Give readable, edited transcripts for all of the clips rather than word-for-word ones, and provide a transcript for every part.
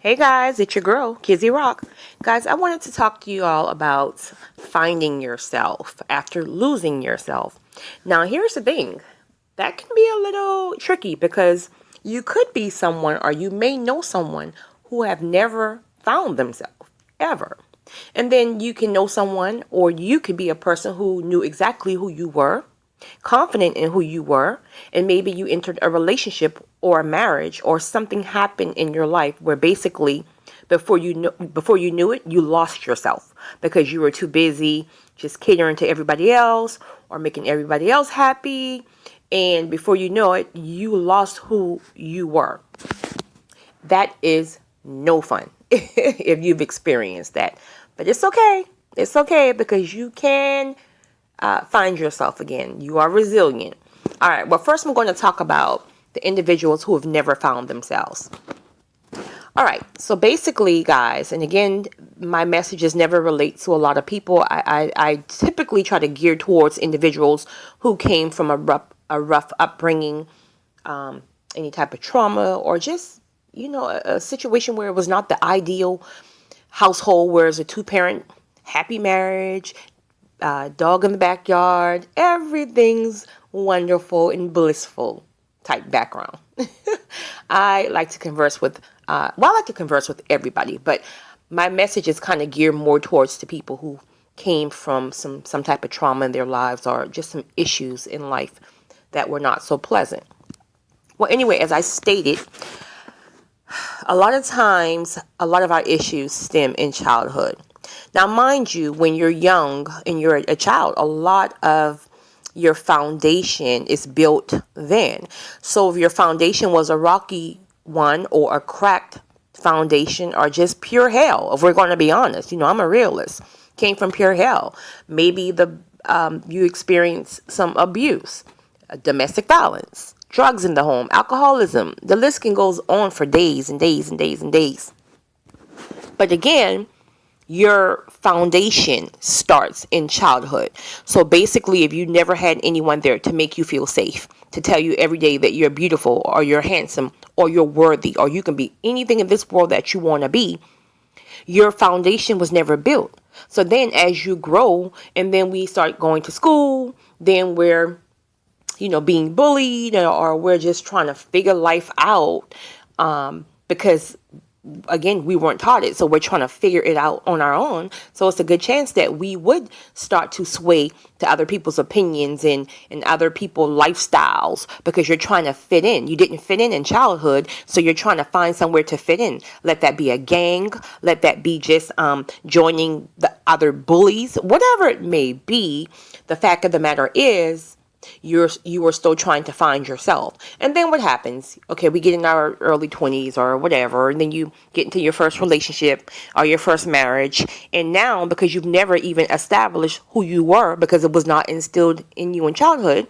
Hey guys, it's your girl, Kizzy Rock. Guys, I wanted to talk to you all about finding yourself after losing yourself. Now, here's the thing. That can be a little tricky because you could be someone or you may know someone who have never found themselves ever. And then you can know someone or you could be a person who knew exactly who you were, confident in who you were, and maybe you entered a relationship or a marriage or something happened in your life where basically before you knew it, you lost yourself because you were too busy just catering to everybody else or making everybody else happy, and before you know it, you lost who you were. That is no fun if you've experienced that. But it's okay. It's okay because you can find yourself again. You are resilient. All right. Well, first I'm going to talk about the individuals who have never found themselves. All right. So basically, guys, and again, my messages never relate to a lot of people. I typically try to gear towards individuals who came from a rough upbringing, any type of trauma, or just, a situation where it was not the ideal household, where it's a two-parent happy marriage, dog in the backyard, everything's wonderful and blissful type background. I like to converse with, I like to converse with everybody, but my message is kind of geared more towards the people who came from some type of trauma in their lives or just some issues in life that were not so pleasant. Well, anyway, as I stated, a lot of times, a lot of our issues stem in childhood. Now, mind you, when you're young and you're a child, a lot of your foundation is built then. So if your foundation was a rocky one or a cracked foundation or just pure hell, if we're going to be honest, I'm a realist, came from pure hell. Maybe you experienced some abuse, domestic violence, drugs in the home, alcoholism. The list can goes on for days and days and days and days. But again, your foundation starts in childhood. So basically, if you never had anyone there to make you feel safe, to tell you every day that you're beautiful or you're handsome or you're worthy or you can be anything in this world that you want to be, your foundation was never built. So then as you grow and then we start going to school, then we're being bullied or we're just trying to figure life out because again, we weren't taught it, so we're trying to figure it out on our own. So it's a good chance that we would start to sway to other people's opinions and other people's lifestyles because you're trying to fit in. You didn't fit in childhood, so you're trying to find somewhere to fit in. Let that be a gang, let that be just joining the other bullies, whatever it may be. The fact of the matter is, you are still trying to find yourself. And then what happens? Okay, we get in our early 20s or whatever, and then you get into your first relationship or your first marriage. And now, because you've never even established who you were because it was not instilled in you in childhood,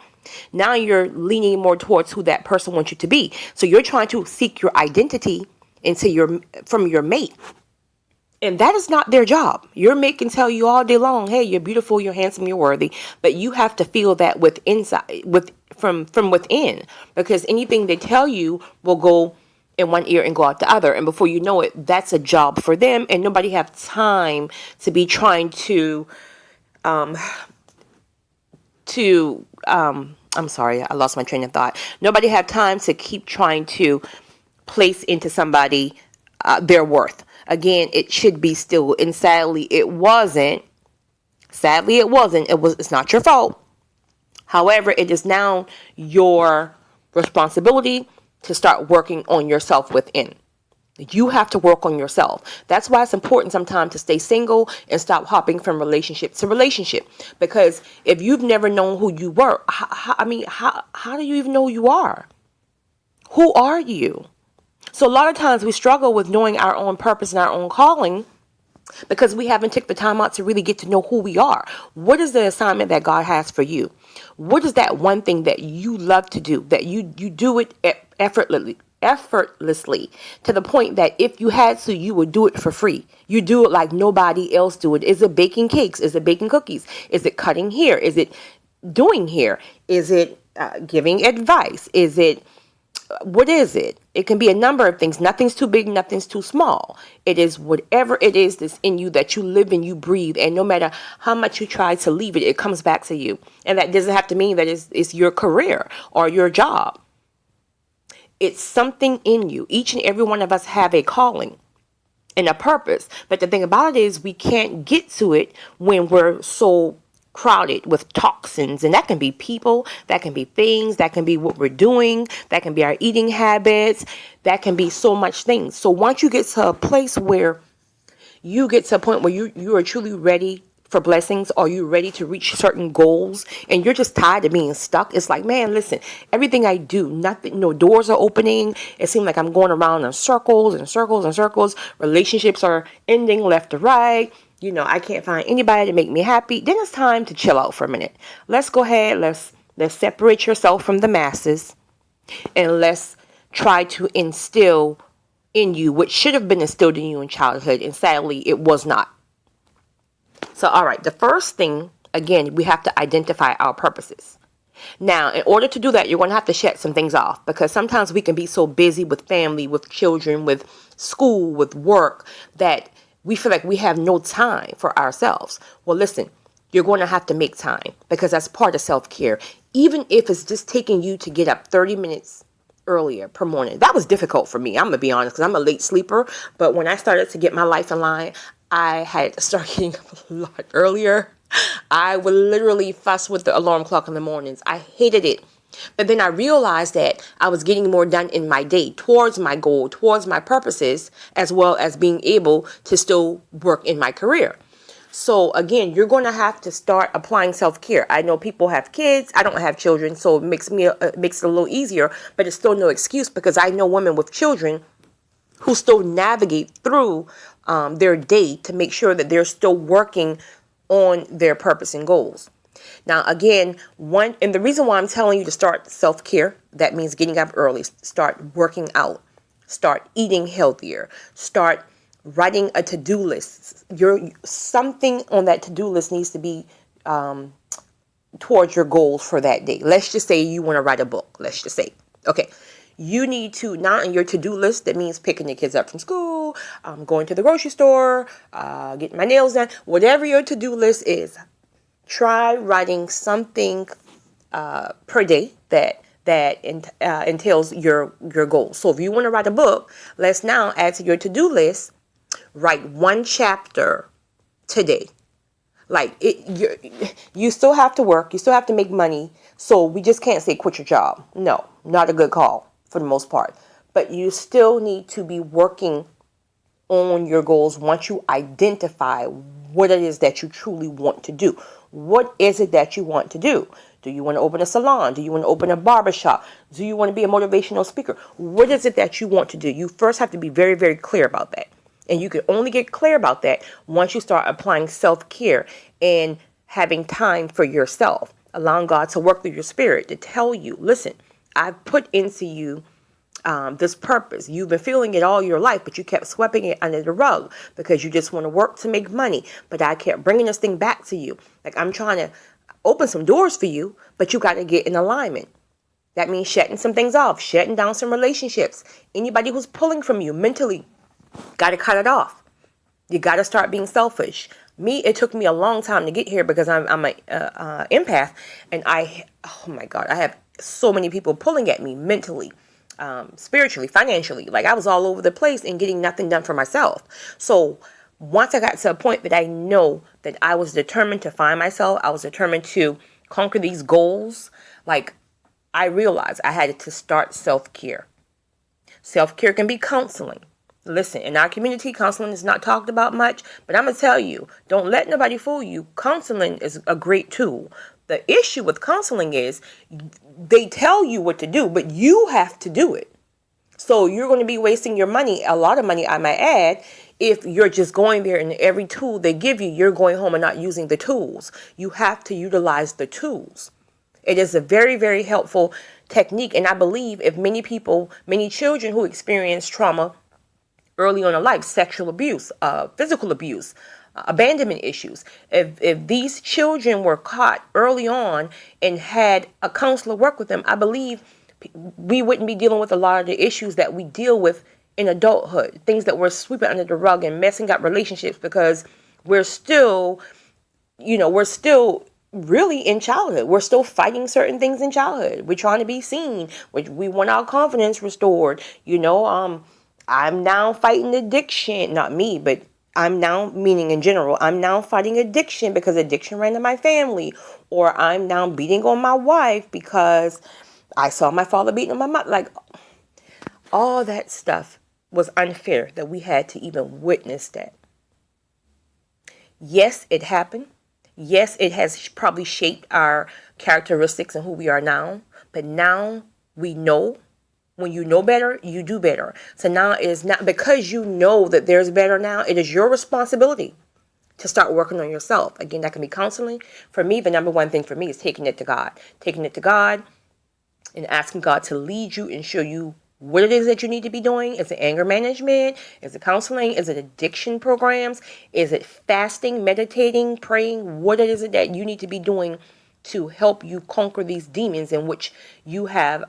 now you're leaning more towards who that person wants you to be. So you're trying to seek your identity from your mate. And that is not their job. Your mate can tell you all day long, hey, you're beautiful, you're handsome, you're worthy. But you have to feel that from within. Because anything they tell you will go in one ear and go out the other. And before you know it, that's a job for them. And nobody have time to be trying to I'm sorry, I lost my train of thought. Nobody have time to keep trying to place into somebody their worth. Again, it should be still, and sadly it wasn't. It's not your fault. However, it is now your responsibility to start working on yourself within. You have to work on yourself. That's why it's important sometimes to stay single and stop hopping from relationship to relationship. Because if you've never known who you were, how do you even know who you are? Who are you? So a lot of times we struggle with knowing our own purpose and our own calling because we haven't taken the time out to really get to know who we are. What is the assignment that God has for you? What is that one thing that you love to do, that you do it effortlessly to the point that if you had to, you would do it for free. You do it like nobody else do it. Is it baking cakes? Is it baking cookies? Is it cutting hair? Is it doing hair? Is it giving advice? Is it What is it? It can be a number of things. Nothing's too big, nothing's too small. It is whatever it is that's in you, that you live and you breathe. And no matter how much you try to leave it, it comes back to you. And that doesn't have to mean that it's your career or your job. It's something in you. Each and every one of us have a calling and a purpose. But the thing about it is we can't get to it when we're so crowded with toxins. And that can be people, that can be things, that can be what we're doing, that can be our eating habits, that can be so much things. So once you get to a place where you get to a point where you are truly ready for blessings, or you ready to reach certain goals, and you're just tired of being stuck, it's like, man, listen, everything I do, nothing, no doors are opening. It seems like I'm going around in circles and circles and circles. Relationships are ending left to right. I can't find anybody to make me happy. Then it's time to chill out for a minute. Let's go ahead, let's separate yourself from the masses, and let's try to instill in you what should have been instilled in you in childhood, and sadly it was not. So, all right, the first thing, again, we have to identify our purposes. Now, in order to do that, you're going to have to shut some things off, because sometimes we can be so busy with family, with children, with school, with work, that we feel like we have no time for ourselves. Well, listen, you're going to have to make time, because that's part of self-care. Even if it's just taking you to get up 30 minutes earlier per morning. That was difficult for me, I'm gonna be honest, because I'm a late sleeper. But when I started to get my life in line, I had to start getting up a lot earlier. I would literally fuss with the alarm clock in the mornings. I hated it. But then I realized that I was getting more done in my day towards my goal, towards my purposes, as well as being able to still work in my career. So again, you're going to have to start applying self-care. I know people have kids. I don't have children, so it makes it a little easier, but it's still no excuse, because I know women with children who still navigate through their day to make sure that they're still working on their purpose and goals. Now, again, and the reason why I'm telling you to start self-care, that means getting up early, start working out, start eating healthier, start writing a to-do list. Something on that to-do list needs to be towards your goals for that day. Let's just say you want to write a book. Let's just say, okay, you need to, not on your to-do list, that means picking the kids up from school, going to the grocery store, getting my nails done, whatever your to-do list is, try writing something per day that entails your goals. So if you want to write a book, let's now add to your to-do list, write one chapter today. Like you still have to work, you still have to make money, so we just can't say quit your job. No, not a good call for the most part. But you still need to be working on your goals once you identify what it is that you truly want to do. What is it that you want to do? Do you want to open a salon? Do you want to open a barbershop? Do you want to be a motivational speaker? What is it that you want to do? You first have to be very, very clear about that. And you can only get clear about that once you start applying self-care and having time for yourself, allowing God to work through your spirit to tell you, listen, I've put into you this purpose. You've been feeling it all your life, but you kept sweeping it under the rug because you just want to work to make money. But I kept bringing this thing back to you. Like, I'm trying to open some doors for you, but you got to get in alignment. That means shutting some things off, shutting down some relationships. Anybody who's pulling from you mentally, got to cut it off. You got to start being selfish. It took me a long time to get here because I'm an empath, and oh my God, I have so many people pulling at me mentally, spiritually, financially. Like, I was all over the place and getting nothing done for myself. So once I got to a point that I know that I was determined to find myself, I was determined to conquer these goals, like, I realized I had to start self-care. Self-care can be counseling. Listen, in our community, counseling is not talked about much, but I'm going to tell you, don't let nobody fool you. Counseling is a great tool. The issue with counseling is they tell you what to do, but you have to do it. So you're going to be wasting your money, a lot of money, I might add, if you're just going there and every tool they give you, you're going home and not using the tools. You have to utilize the tools. It is a very, very helpful technique. And I believe if many children who experience trauma early on in life, sexual abuse, physical abuse, abandonment issues, if these children were caught early on and had a counselor work with them, I believe we wouldn't be dealing with a lot of the issues that we deal with in adulthood, things that we're sweeping under the rug and messing up relationships because we're still, we're still really in childhood. We're still fighting certain things in childhood. We're trying to be seen. We want our confidence restored. I'm now fighting addiction. Not me, but I'm now, meaning in general, I'm now fighting addiction because addiction ran in my family. Or I'm now beating on my wife because I saw my father beating on my mom. Like, all that stuff was unfair that we had to even witness that. Yes, it happened. Yes, it has probably shaped our characteristics and who we are now. But now we know. When you know better, you do better. So now it is not because you know that there's better now. It is your responsibility to start working on yourself. Again, that can be counseling. For me, the number one thing for me is taking it to God. Taking it to God and asking God to lead you and show you what it is that you need to be doing. Is it anger management? Is it counseling? Is it addiction programs? Is it fasting, meditating, praying? What it is that you need to be doing to help you conquer these demons in which you have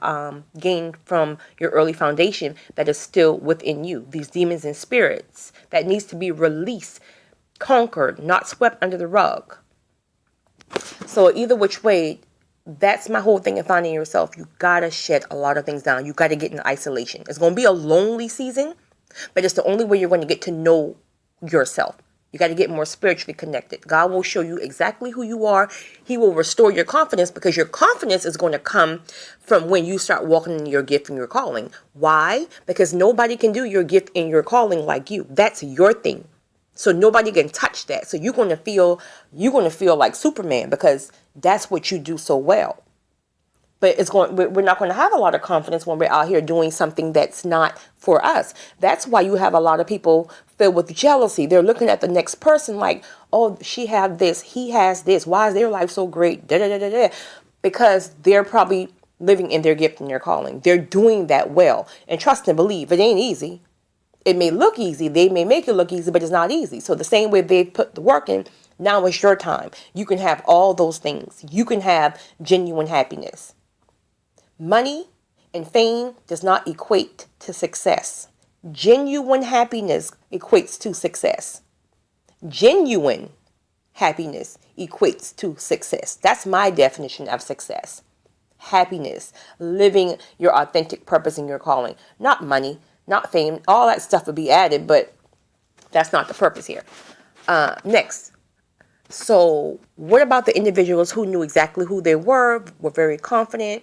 gained from your early foundation that is still within you. These demons and spirits that needs to be released, conquered, not swept under the rug. So either which way, that's my whole thing in finding yourself. You gotta shed a lot of things down. You gotta get in isolation. It's gonna be a lonely season, but it's the only way you're going to get to know yourself. You got to get more spiritually connected. God will show you exactly who you are. He will restore your confidence because your confidence is going to come from when you start walking in your gift and your calling. Why? Because nobody can do your gift and your calling like you. That's your thing. So nobody can touch that. So you're going to feel like Superman because that's what you do so well. But we're not going to have a lot of confidence when we're out here doing something that's not for us. That's why you have a lot of people filled with jealousy. They're looking at the next person like, oh, she has this, he has this. Why is their life so great? Da, da, da, da, da. Because they're probably living in their gift and their calling. They're doing that well. And trust and believe, it ain't easy. It may look easy. They may make it look easy, but it's not easy. So the same way they put the work in, now it's your time. You can have all those things. You can have genuine happiness. Money and fame does not equate to success. Genuine happiness equates to success. Genuine happiness equates to success. That's my definition of success. Happiness, living your authentic purpose in your calling. Not money, not fame. All that stuff would be added, but that's not the purpose here. Next. So what about the individuals who knew exactly who they were very confident?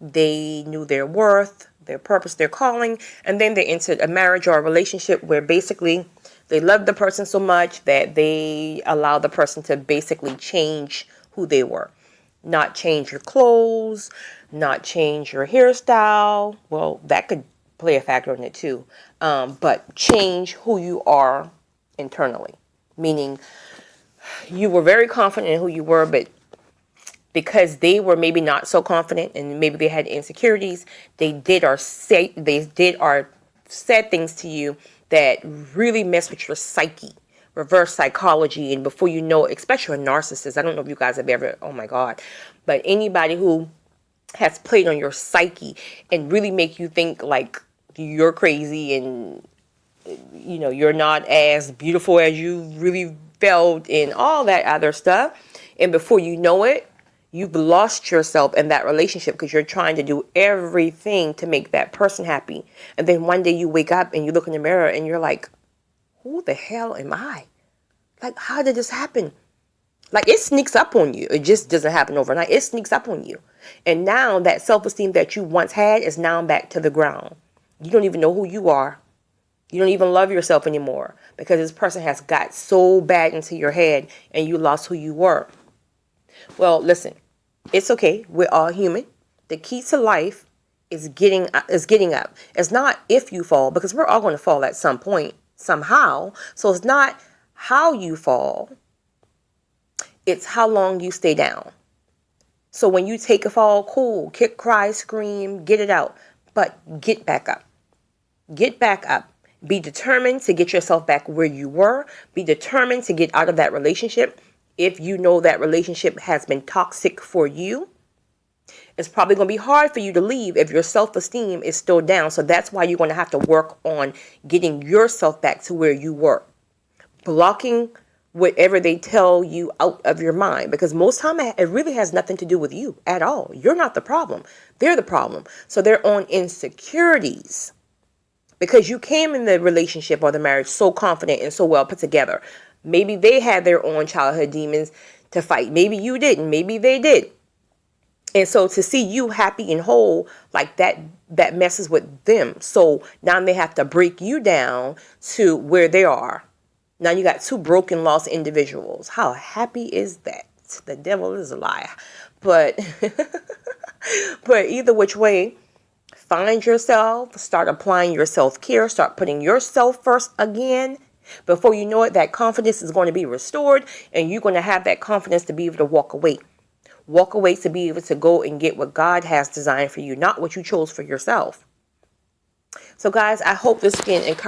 They knew their worth, their purpose, their calling, and then they entered a marriage or a relationship where basically they loved the person so much that they allowed the person to basically change who they were. Not change your clothes, not change your hairstyle. Well, that could play a factor in it too. But change who you are internally. Meaning you were very confident in who you were, but because they were maybe not so confident and maybe they had insecurities, they did or said things to you that really mess with your psyche, reverse psychology. And before you know it, especially a narcissist, I don't know if you guys have ever, oh my God, but anybody who has played on your psyche and really make you think like you're crazy and you're not as beautiful as you really felt and all that other stuff. And before you know it, you've lost yourself in that relationship because you're trying to do everything to make that person happy. And then one day you wake up and you look in the mirror and you're like, who the hell am I? Like, how did this happen? Like, it sneaks up on you. It just doesn't happen overnight. It sneaks up on you. And now that self-esteem that you once had is now back to the ground. You don't even know who you are. You don't even love yourself anymore because this person has got so bad into your head and you lost who you were. Well, listen, it's okay. We're all human. The key to life is getting up. It's not if you fall, because we're all going to fall at some point, somehow. So it's not how you fall. It's how long you stay down. So when you take a fall, cool, kick, cry, scream, get it out. But get back up. Get back up. Be determined to get yourself back where you were. Be determined to get out of that relationship. If you know that relationship has been toxic for you, It's probably going to be hard for you to leave if your self-esteem is still down. So that's why you're going to have to work on getting yourself back to where you were. Blocking whatever they tell you out of your mind, because most time it really has nothing to do with you at all. You're not the problem. They're the problem. So they're on insecurities because you came in the relationship or the marriage so confident and so well put together. Maybe they had their own childhood demons to fight. Maybe you didn't. Maybe they did. And so to see you happy and whole like that, that messes with them. So now they have to break you down to where they are. Now you got two broken, lost individuals. How happy is that? The devil is a liar. But but either which way, find yourself, start applying your self-care, start putting yourself first again. Before you know it, that confidence is going to be restored, and you're going to have that confidence to be able to walk away. Walk away to be able to go and get what God has designed for you, not what you chose for yourself. So guys, I hope this can encourage